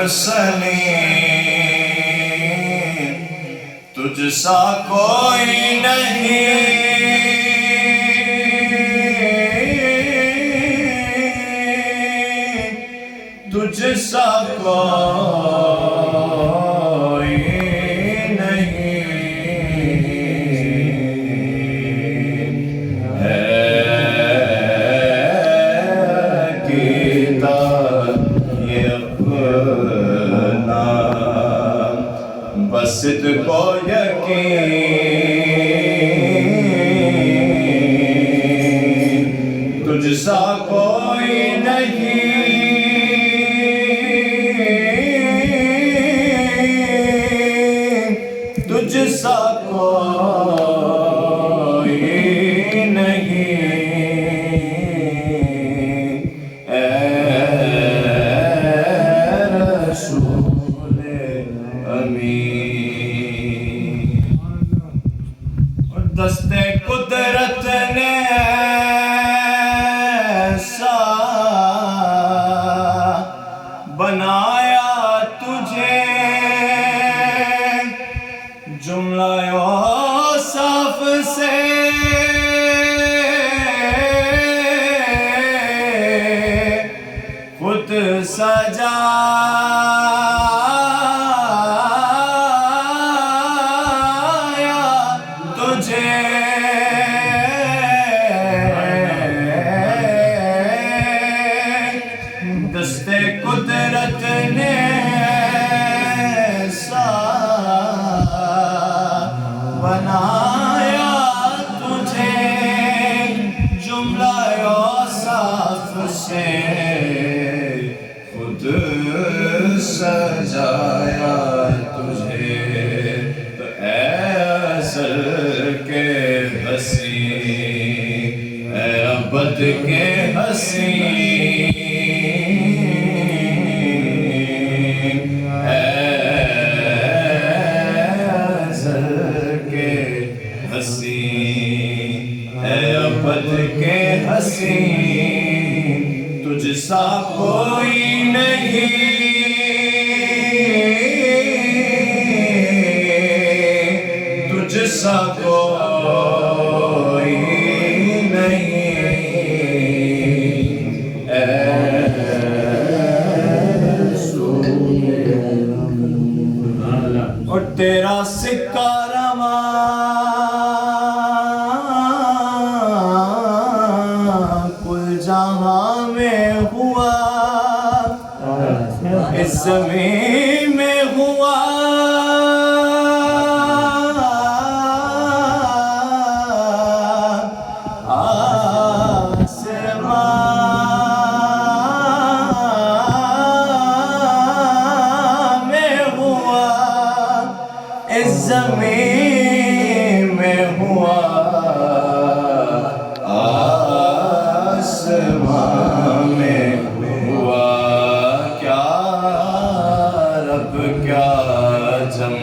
المرسلین تجھ سا کوئی نہیں تجھ سا کوئی نہیں ہے کیتا یہ اپنا بس تجھ کو یقین تجھ سا کوئی نہیں تجھ سا کوئی نہیں اے رسول امین اور دست قدرت نے ایسا بنایا تجھے جملہ اوصاف سے خود سجایا تجھے دست قدرت نے ایسا بنایا تجھے جملہ اوصاف سے خود سجایا تجھے تو اے ازل کے حسین اے ابد کے حسین اے ابد کے حسین تجھ سا کوئی نہیں تجھ سا کوئی نہیں اے رسول اور تیرا سکہ جہاں میں ہوا اس زمین میں ہوا آسمان میں ہوا اس زمین میں ہوا آسمان میں ہوا کیا رب کیا جم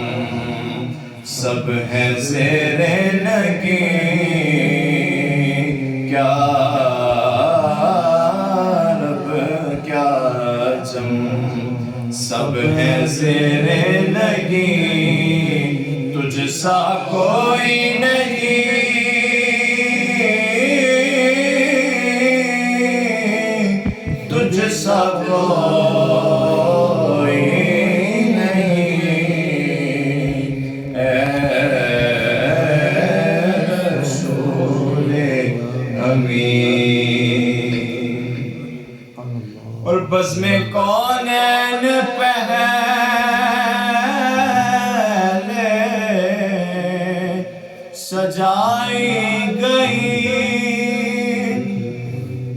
سب ہے زیر نگیں کیا رب کیا جم سب ہے زیر نگیں تجھ سا کوئی نہیں تجھ سا کوئی نہیں اے رسول امین اور بزم کونین پہلے سجائی گئی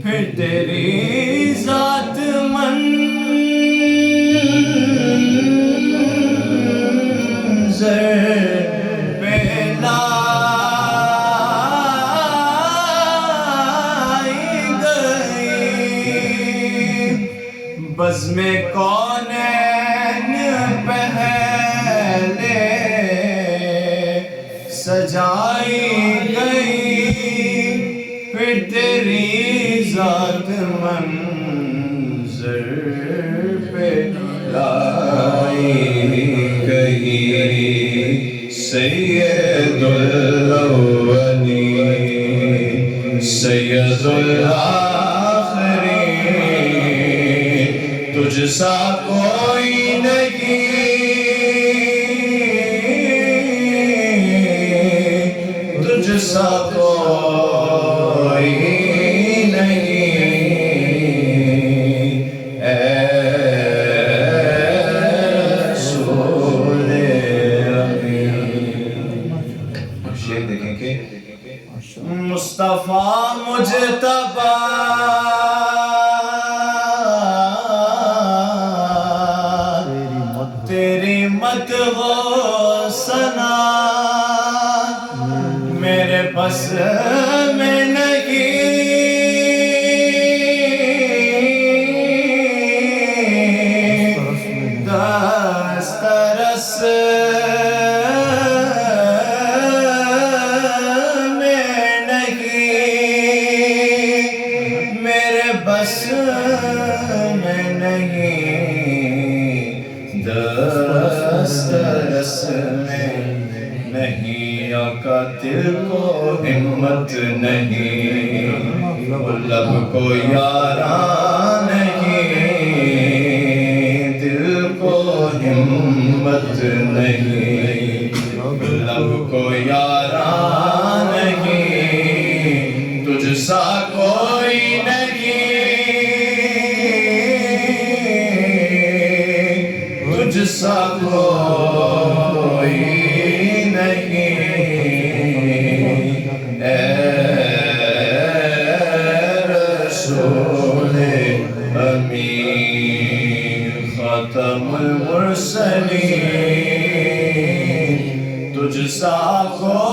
پھر تیری ذات منظر پہ لائی گئی بزم کونین پہلے سجائی گئی پھر تیری ذات منظر پہ لائی سید الاولین سید الآخرین تجھ سا کوئی نہیں تجھ سا کوئی نہیں اے رسول امین شیخ دیکھیں کہ مصطفیٰ مجتبی تیری مدح و ثنا میرے بس میں نہیں دسترس بس میں نہیں دسترس میں نہیں آقا دل کو ہمت نہیں لب کو یاران نہیں دل کو ہمت نہیں لب کو یاران نہیں تجھ سا کوئی تجھ سا کوئی نہیں اے رسول امین خاتم المرسلین تجھ سا کوئی